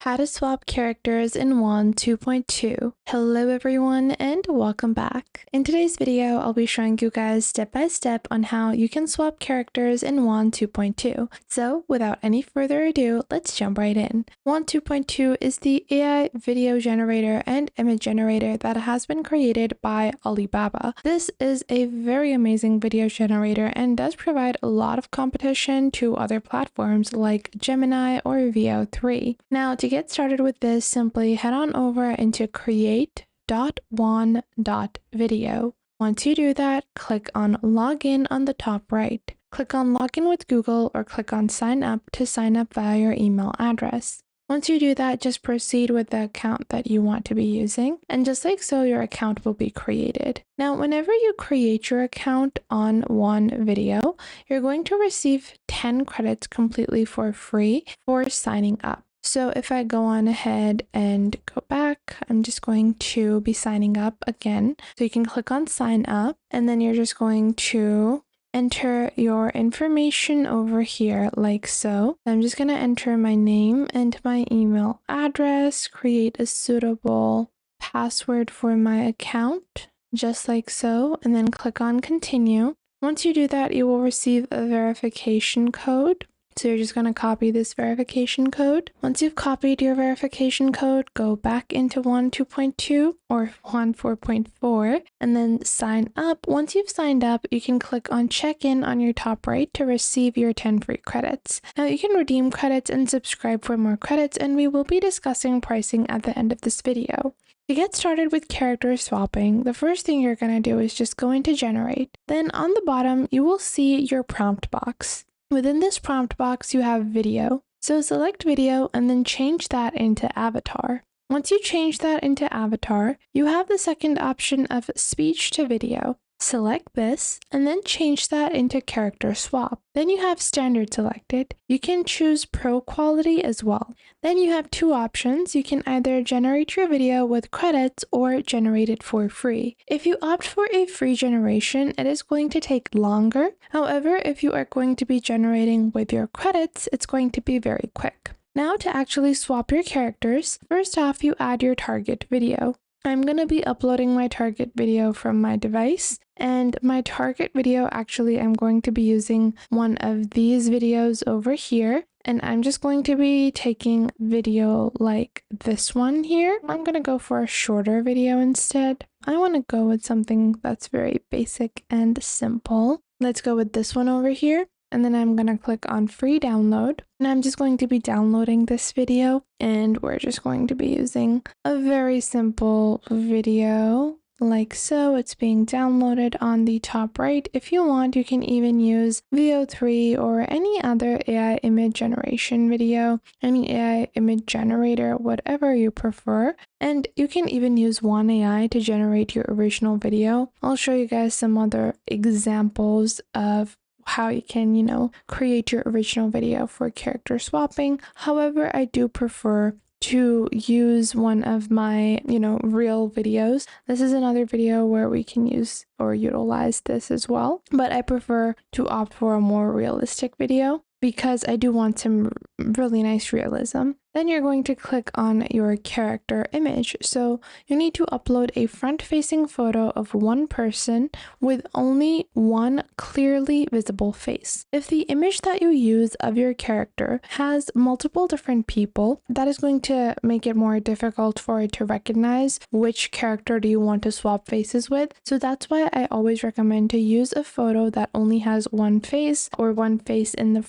How to swap characters in Wan 2.2. Hello everyone and welcome back. In today's video, I'll be showing you guys step by step on how you can swap characters in Wan 2.2. So without any further ado, let's jump right in. Wan 2.2 is the AI video generator and image generator that has been created by Alibaba. This is a very amazing video generator and does provide a lot of competition to other platforms like Gemini or Veo 3. Now to get started with this, simply head on over into create.wan.video. Once you do that, click on Login on the top right. Click on Login with Google or click on Sign Up to sign up via your email address. Once you do that, just proceed with the account that you want to be using, and just like so, your account will be created. Now, whenever you create your account on Wan Video, you're going to receive 10 credits completely for free for signing up. So if I go on ahead and go back, I'm just going to be signing up again. So you can click on sign up, and then you're just going to enter your information over here like so. I'm just going to enter my name and my email address, create a suitable password for my account, just like so, and then click on continue. Once you do that, you will receive a verification code. So you're just going to copy this verification code. Once you've copied your verification code, go back into Wan 2.2 or Wan 4.4 and then sign up. Once you've signed up, you can click on check in on your top right to receive your 10 free credits. Now you can redeem credits and subscribe for more credits, and we will be discussing pricing at the end of this video. To get started with character swapping, the first thing you're going to do is just go into generate. Then on the bottom, you will see your prompt box. Within this prompt box, you have video. So select video and then change that into avatar. Once you change that into avatar, you have the second option of speech to video. Select this and then change that into character swap. Then you have standard selected. You can choose pro quality as well. Then you have two options. You can either generate your video with credits or generate it for free. If you opt for a free generation, it is going to take longer. However, if you are going to be generating with your credits, it's going to be very quick. Now to actually swap your characters, first off you add your target video. I'm going to be uploading my target video from my device, and my target video, actually I'm going to be using one of these videos over here, and I'm just going to be taking video like this one here. I'm going to go for a shorter video instead. I want to go with something that's very basic and simple. Let's go with this one over here. And then I'm going to click on free download, and I'm just going to be downloading this video, and we're just going to be using a very simple video like so. It's being downloaded on the top right. If you want, you can even use Veo 3 or any other AI image generation video, any AI image generator, whatever you prefer. And you can even use Wan AI to generate your original video. I'll show you guys some other examples of how you can, create your original video for character swapping. However, I do prefer to use one of my, real videos. This is another video where we can use or utilize this as well, but I prefer to opt for a more realistic video because I do want some really nice realism. Then you're going to click on your character image. So you need to upload a front-facing photo of one person with only one clearly visible face. If the image that you use of your character has multiple different people, that is going to make it more difficult for it to recognize which character do you want to swap faces with. So that's why I always recommend to use a photo that only has one face or one face in the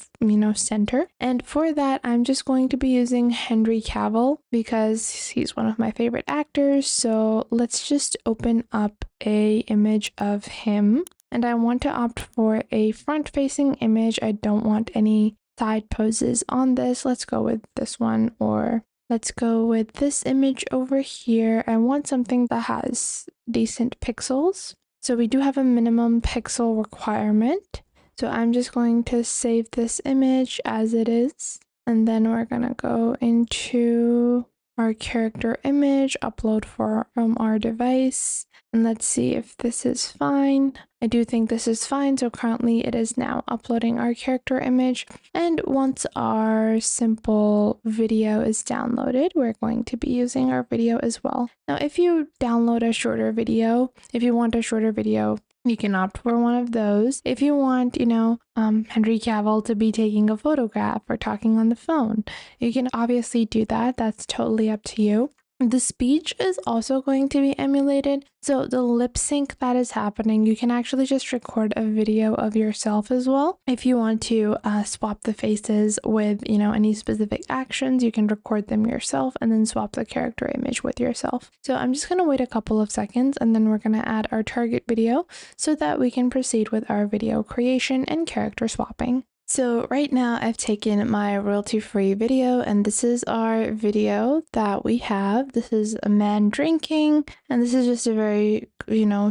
center. And for that, I'm just going to be using Henry Cavill because he's one of my favorite actors. So let's just open up a image of him, and I want to opt for a front-facing image. I don't want any side poses on this. Let's go with this one, or let's go with this image over here. I want something that has decent pixels. So we do have a minimum pixel requirement. So I'm just going to save this image as it is. And then we're going to go into our character image, upload from our device. And let's see if this is fine. I do think this is fine. So currently it is now uploading our character image. And once our simple video is downloaded, we're going to be using our video as well. Now, if you download a shorter video, if you want a shorter video, you can opt for one of those. If you want, Henry Cavill to be taking a photograph or talking on the phone, you can obviously do that. That's totally up to you. The speech is also going to be emulated. So the lip sync that is happening, you can actually just record a video of yourself as well. If you want to swap the faces with, any specific actions, you can record them yourself and then swap the character image with yourself. So I'm just going to wait a couple of seconds and then we're going to add our target video so that we can proceed with our video creation and character swapping. So right now I've taken my royalty-free video and this is our video that we have. This is a man drinking and this is just a very,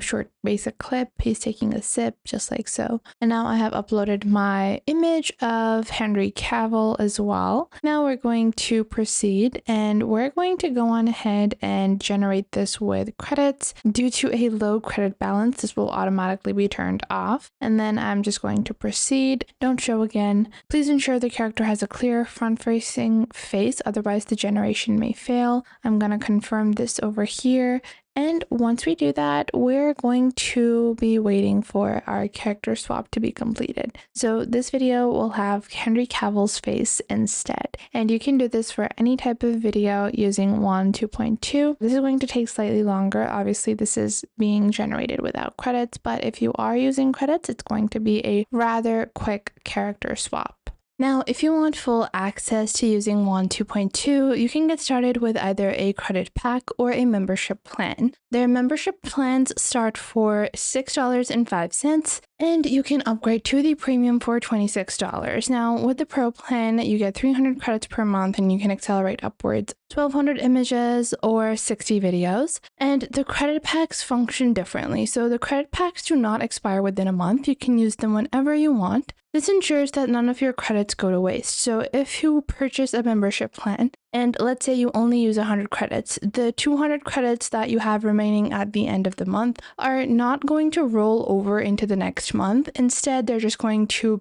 short basic clip. He's taking a sip just like so. And now I have uploaded my image of Henry Cavill as well. Now we're going to proceed and we're going to go on ahead and generate this with credits. Due to a low credit balance, this will automatically be turned off. And then I'm just going to proceed. Don't show again. Please ensure the character has a clear front-facing face, otherwise the generation may fail. I'm going to confirm this over here. And once we do that, we're going to be waiting for our character swap to be completed. So this video will have Henry Cavill's face instead. And you can do this for any type of video using Wan 2.2. This is going to take slightly longer. Obviously, this is being generated without credits, but if you are using credits, it's going to be a rather quick character swap. Now, if you want full access to using Wan 2.2, you can get started with either a credit pack or a membership plan. Their membership plans start for $6.05, and you can upgrade to the premium for $26. Now, with the pro plan, you get 300 credits per month, and you can accelerate upwards 1,200 images or 60 videos. And the credit packs function differently. So the credit packs do not expire within a month. You can use them whenever you want. This ensures that none of your credits go to waste. So if you purchase a membership plan and let's say you only use 100 credits, the 200 credits that you have remaining at the end of the month are not going to roll over into the next month. Instead, they're just going to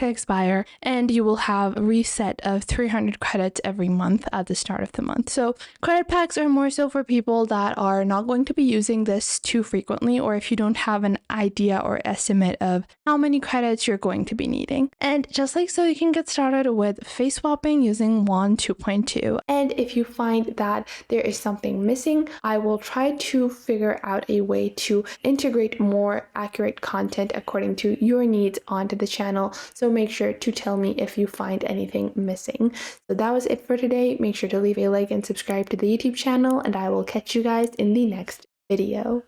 expire and you will have a reset of 300 credits every month at the start of the month. So credit packs are more so for people that are not going to be using this too frequently, or if you don't have an idea or estimate of how many credits you're going to be needing. And just like so, you can get started with face swapping using Wan 2.2. And if you find that there is something missing, I will try to figure out a way to integrate more accurate content according to your needs onto the channel. So make sure to tell me if you find anything missing. So that was it for today. Make sure to leave a like and subscribe to the YouTube channel, and I will catch you guys in the next video.